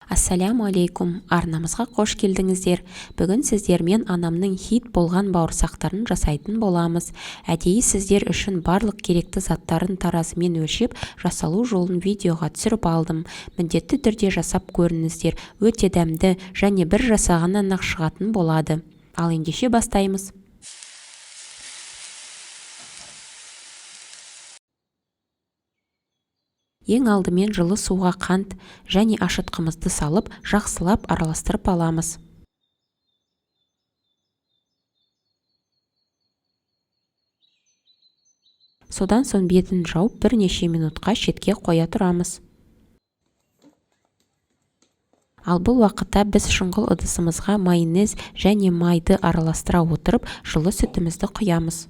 Ассаляму алейкум, арнамызға қош келдіңіздер. Бүгін сіздермен анамның хит болған бауырсақтарын жасайтын боламыз. Әдейі сіздер үшін барлық керекті заттарын таразымен өлшеп, жасалу жолын видеоға түсіріп алдым. Міндетті түрде жасап көріңіздер. Өте дәмді және бір жасағаннан ақ шығатын болады. Ал ендеше бастаймыз. Ең алдымен жылы суға қант және ашытқымызды салып, жақсылап араластырып аламыз. Содан соң бетін жауып бірнеше минутқа шетке қоя тұрамыз. Ал бұл уақытта біз шұңғыл ыдысымызға майонез және майды араластыра отырып, жылы сүтімізді құямыз.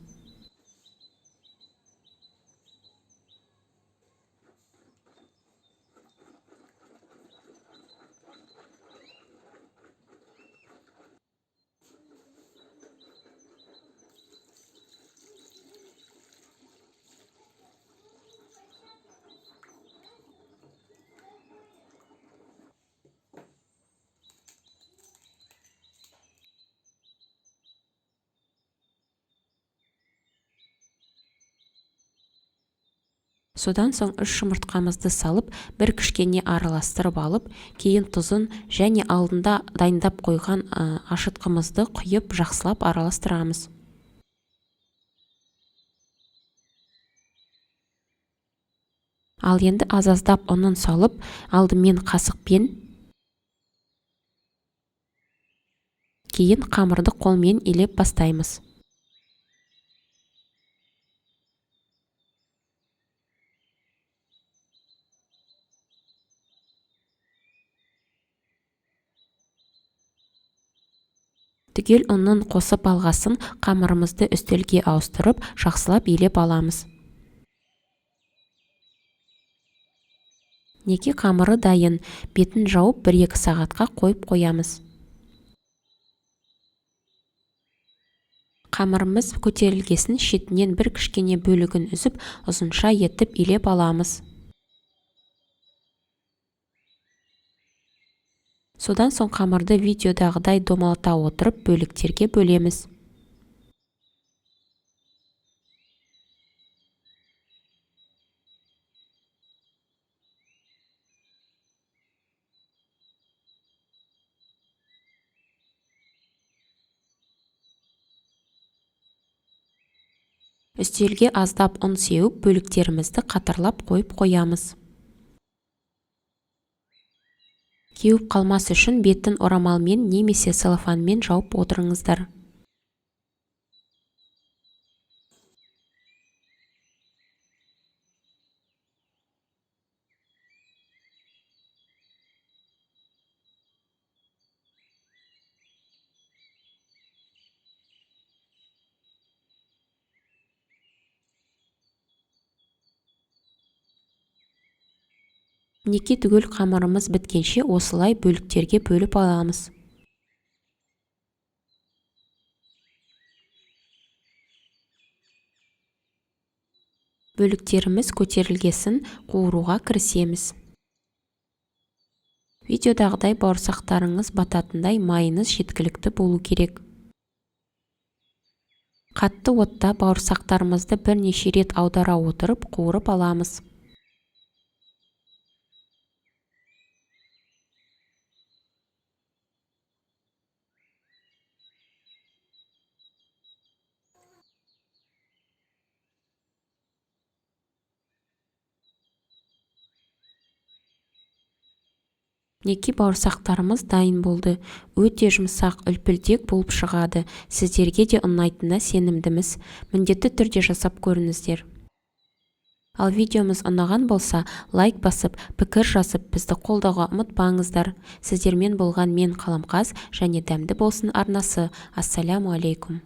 Содан соң 3 жұмыртқамызды салып, бір кішкене араластырып алып, кейін тұзын және алдында дайындап қойған ашытқымызды құйып жақсылап араластырамыз. Ал енді аз-аздап ұнын салып, алдымен қасықпен, кейін қамырды қолмен илеп бастаймыз. Түгел ұнын қосып алғасын қамырымызды үстелге ауыстырып, жақсылап илеп аламыз. Неке қамыры дайын, бетін жауып 1-2 сағатқа қойып қоямыз. Қамырымыз көтерілгесін шетінен бір кішкене бөлігін үзіп, ұзынша етіп илеп аламыз. Содан соң қамырды видеодағыдай домалата отырып бөліктерге бөлеміз. Үстелге аздап ұн сеуіп, бөліктерімізді қатарлап қойып қоямыз. Кеуіп қалмас үшін бетін орамалмен немесе целлофанмен жауып отырыңыздар. Неке түгел қамырымыз біткенше осылай бөліктерге бөліп аламыз. Бөліктеріміз көтерілгесін қуыруға кірісеміз. Видеодағыдай бауырсақтарыңыз бататындай майыңыз жеткілікті болу керек. Қатты отта бауырсақтарымызды бірнеше рет аудара отырып қуырып аламыз. Неке бауырсақтарымыз дайын болды. Өте жұмсақ, үлпілдек болып шығады. Сіздерге де ұнайтынына сенімдіміз. Міндетті түрде жасап көріңіздер. Ал видеомыз ұнаған болса, лайк басып, пікір жазып, бізді қолдауға ұмытпаңыздар. Сіздермен болған мен Қаламқас және Дәмді болсын арнасы. Ассаляму алейкум.